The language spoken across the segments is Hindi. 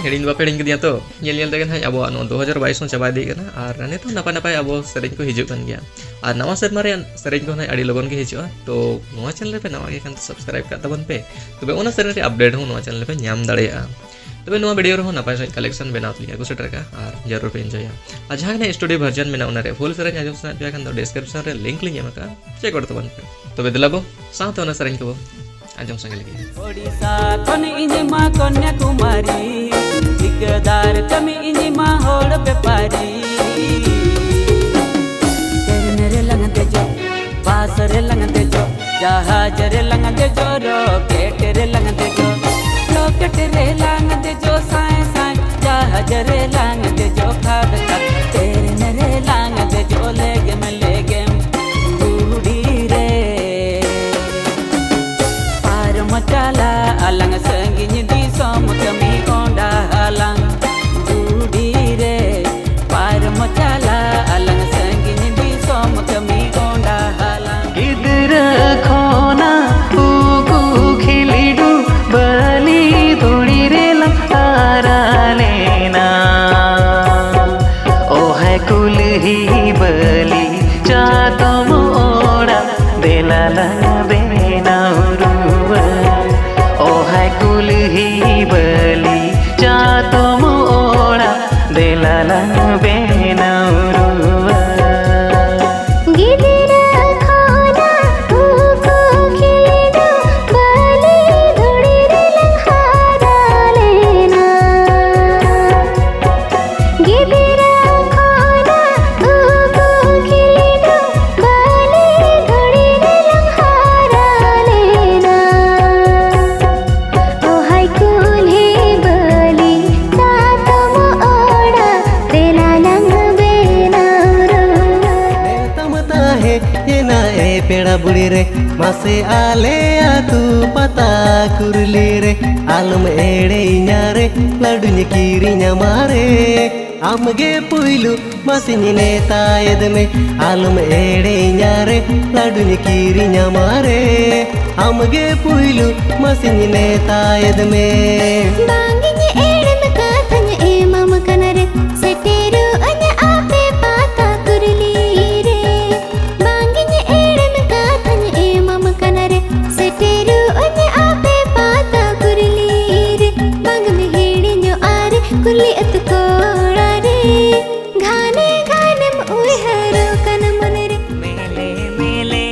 हेडिंग बापे हेडिंग के तो नेल तेगे ना अब 2022 चाबा दी और नितो नपाय नपाय अब सेरें को हिजुग कन गया और नवा सेरमा रे सेरें को ना अड़ी लगन के हिजुआ तो नवा चैनल पे नवा के सब्सक्राइब कर तबन पे तबे ओना सेरें रे अपडेट हो नवा चैनल पे नाम दाड़ेया तबे नवा वीडियो रे नपाय कलेक्शन बनात लिया को सेटर का और जरूर पे एंजॉय आ जहां ना स्टूडियो वर्जन में ना उना रे फुल सेरें आजम सा पे खान डिस्क्रिप्शन रे लिंक लिया मका चेक कर तबन पे तबे दिलाबो साथ ओना सेरें को आजम संग लगी ओडिसा कोन इनिमा कन्याकुमारी ठिकेदार कमी इनिमा होड़ व्यापारी तेरे लंगते जो बास रे लंगते जो जहाज रे लंगते जो रॉकेट रे लंगते जो रॉकेट रे लंगते जो साए साए जहाज रे लंगते जो खाद खाद तेरे रे लंगते जो लेगे में लेगे मचाला अलंग संगिनी दी सोम कमी कोंडा अलंग दूडी रे पार मचाला अलंग संगिनी दी सोम कमी कोंडा अलंग इधर खोना ऊकू खिलिडू बली थोड़ी रे लंकारा लेना ओ है कुल ही बली चातो मोड़ा देला बेना कुल ही बली चातो मोड़ा देला बेना पेड़ा बुड़ी रे मासे आले तू पता कुरली रे आलम एड़े रे लड्डू कीरी मारे आमगे पुइलू मासी ने तायद में आलम एड़े रे लड्डू कीरी मारे आमगे पुइलू मासी ने तायद में कुली अत कोड़ा रे घाने घाने मुहरो कन मन रे मेले मेले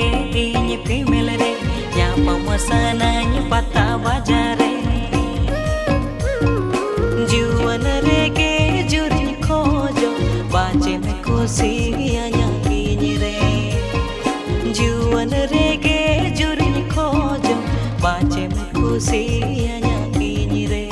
इन फीमेल रे या ममसना पता बाजारे जीवन रे के जुरी खोजो बाजे में खुशी आया कीन रे जीवन रे के जुरी खोजो बाजे में खुशी आया कीन रे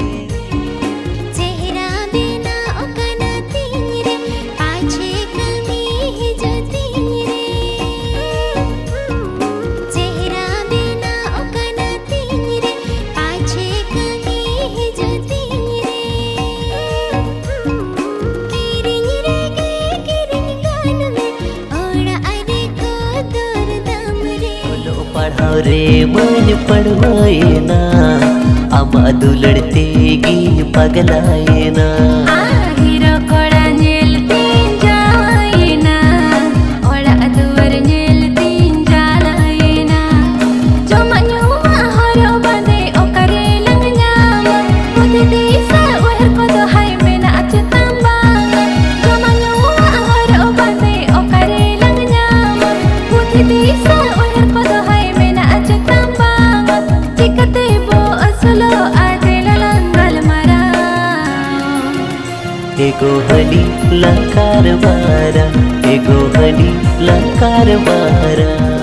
रे मन पढ़वाए ना अमा दुलड़ते गिन पगलाए ना हीरो कोड़ा नेल तीन जाए ना ओड़ा दुवर नेल तीन जाए ना जो मनुआ हरो बंदे ओकरे लंग नाम खुद देसा ओहर को तो हाय में ना अचतंबा जो मनुआ हरो बंदे ओकरे लंग नाम खुद देसा ओहर को तो हाय एगो हली लंकार मारा एगो हली लंकार मारा।